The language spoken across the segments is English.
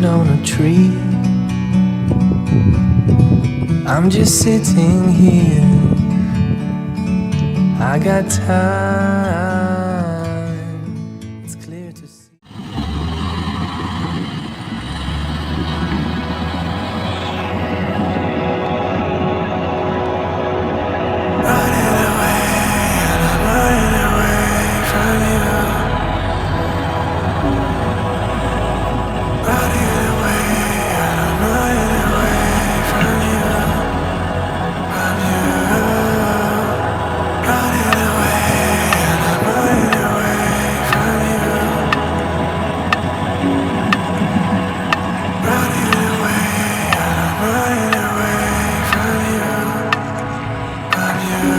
it on a tree. I'm just sitting here, I got time, it's clear to see. Running away, and I'm running away from you. Running away, and I'm running away from you. From you. Running away, and I'm running away from you. Running away, and I'm running away from you. From you.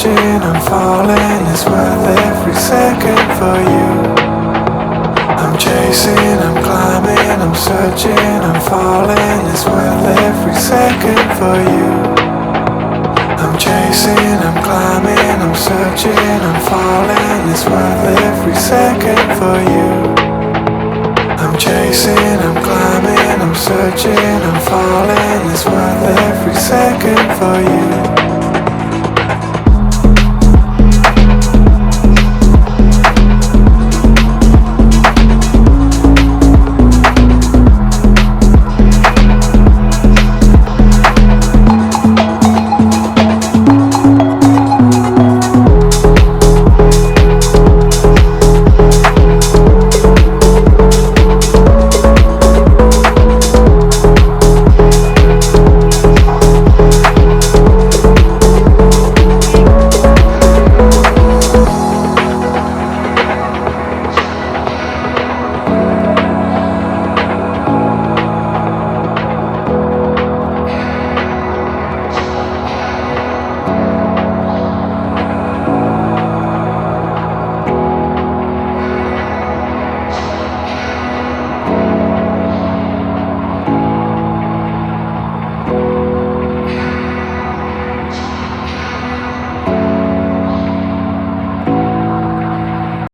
I'm falling, it's worth every second for you. I'm chasing, I'm climbing, I'm searching, I'm falling, it's worth every second for you. I'm chasing, I'm climbing, I'm searching, I'm falling, it's worth every second for you. I'm chasing, I'm climbing, I'm searching, I'm falling, it's worth every second for you.